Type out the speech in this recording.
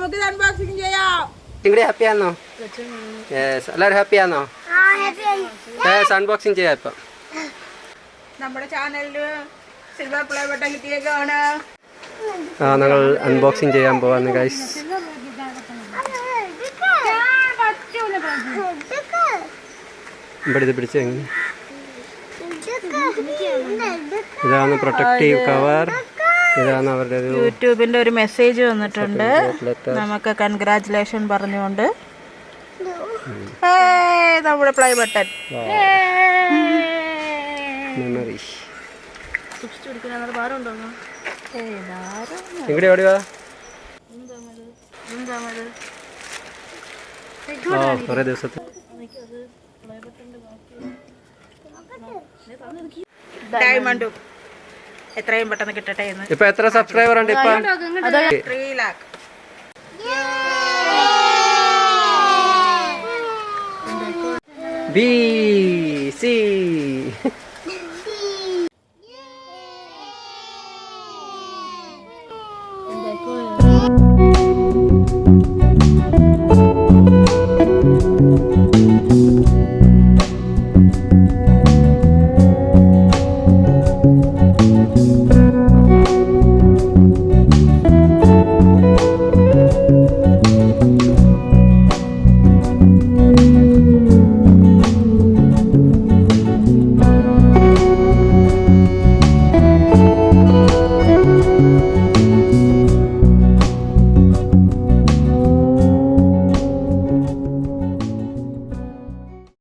നമുക്ക് അൺബോക്സിംഗ് ചെയ്യാം. ചിങ്ങടി ഹാപ്പി ആണോ? യെസ്, എല്ലാവരും ഹാപ്പി ആണോ? യെസ്, അൺബോക്സിംഗ് ചെയ്യാം ഇപ്പം. നമ്മുടെ ചാനലില് സിൽവർ പ്ലേ ബട്ടൺ കിട്ടിയേക്കാണ്. ഞങ്ങൾ അൺബോക്സിംഗ് ചെയ്യാൻ പോവാന്ന് ഗൈസ്. ഇവിടെ ഇത് പിടിച്ച് എങ്ങനെ ഇതാണ് പ്രൊട്ടക്റ്റീവ് കവർ. ഇതാണ് അവരുടെ യൂട്യൂബിന്റെ ഒരു മെസ്സേജ് വന്നിട്ടുണ്ട്, നമുക്ക് കൺഗ്രാറ്റുലേഷൻ പറഞ്ഞുകൊണ്ട്. നമ്മുടെ പ്ലേ ബട്ടൺ മെമ്മറി. ഇവിടെ ഓടി വാ. കുറേ ദിവസത്തെ ഡയമണ്ടും എത്രയും പെട്ടെന്ന് കിട്ടട്ടെ എന്ന്. ഇപ്പൊ എത്ര സബ്സ്ക്രൈബർ ഉണ്ട്? ഇപ്പൊ 3 lakh. B C